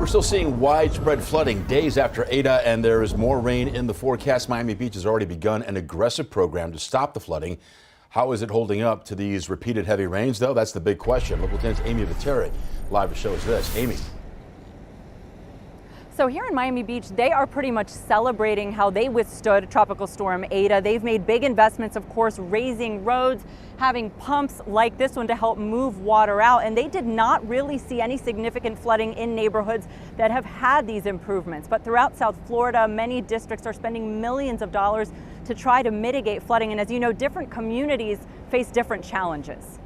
We're still seeing widespread flooding days after Eta, and there is more rain in the forecast. Miami Beach has already begun an aggressive program to stop the flooding. How is it holding up to these repeated heavy rains, though? That's the big question. Local 10's Amy Viteri live to show us this. Amy. So here in Miami Beach, they are pretty much celebrating how they withstood Tropical Storm Eta. They've made big investments, of course, raising roads, having pumps like this one to help move water out. And they did not really see any significant flooding in neighborhoods that have had these improvements. But throughout South Florida, many districts are spending millions of dollars to try to mitigate flooding. And as you know, different communities face different challenges.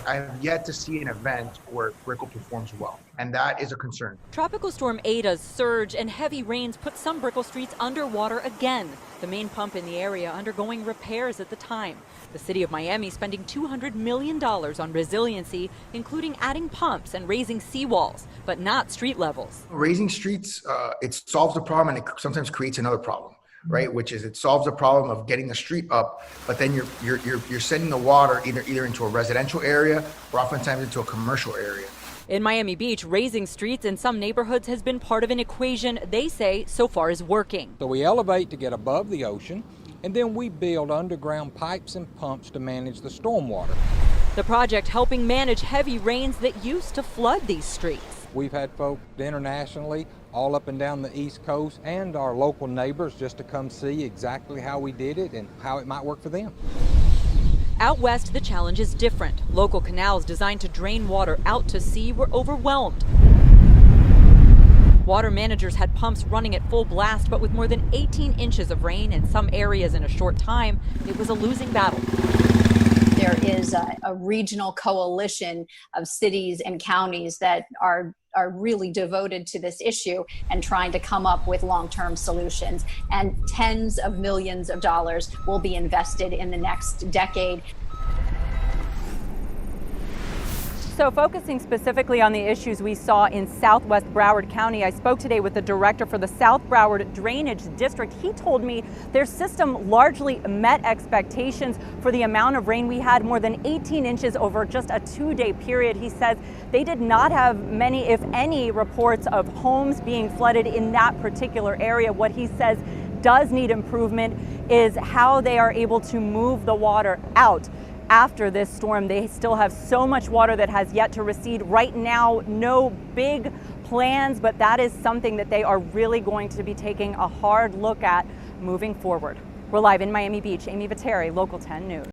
I have yet to see an event where Brickell performs well, and that is a concern. Tropical Storm Eta's surge and heavy rains put some Brickell streets underwater again. The main pump in the area undergoing repairs at the time. The city of Miami spending $200 million on resiliency, including adding pumps and raising seawalls, but not street levels. Raising streets, it solves the problem, and it sometimes creates another problem. Right, which is it solves the problem of getting the street up, but then you're sending the water either into a residential area or oftentimes into a commercial area. In Miami Beach, raising streets in some neighborhoods has been part of an equation they say so far is working. So we elevate to get above the ocean, and then we build underground pipes and pumps to manage the stormwater. The project helping manage heavy rains that used to flood these streets. We've had folks internationally all up and down the East Coast and our local neighbors just to come see exactly how we did it and how it might work for them. Out west, the challenge is different. Local canals designed to drain water out to sea were overwhelmed. Water managers had pumps running at full blast, but with more than 18 inches of rain in some areas in a short time, it was a losing battle. There is a regional coalition of cities and counties that are really devoted to this issue and trying to come up with long-term solutions. And tens of millions of dollars will be invested in the next decade. So focusing specifically on the issues we saw in Southwest Broward County, I spoke today with the director for the South Broward Drainage District. He told me their system largely met expectations for the amount of rain. We had more than 18 inches over just a 2-day period. He says they did not have many, if any, reports of homes being flooded in that particular area. What he says does need improvement is how they are able to move the water out. After this storm, they still have so much water that has yet to recede. Right now, no big plans, but that is something that they are really going to be taking a hard look at moving forward. We're live in Miami Beach. Amy Viteri, Local 10 News.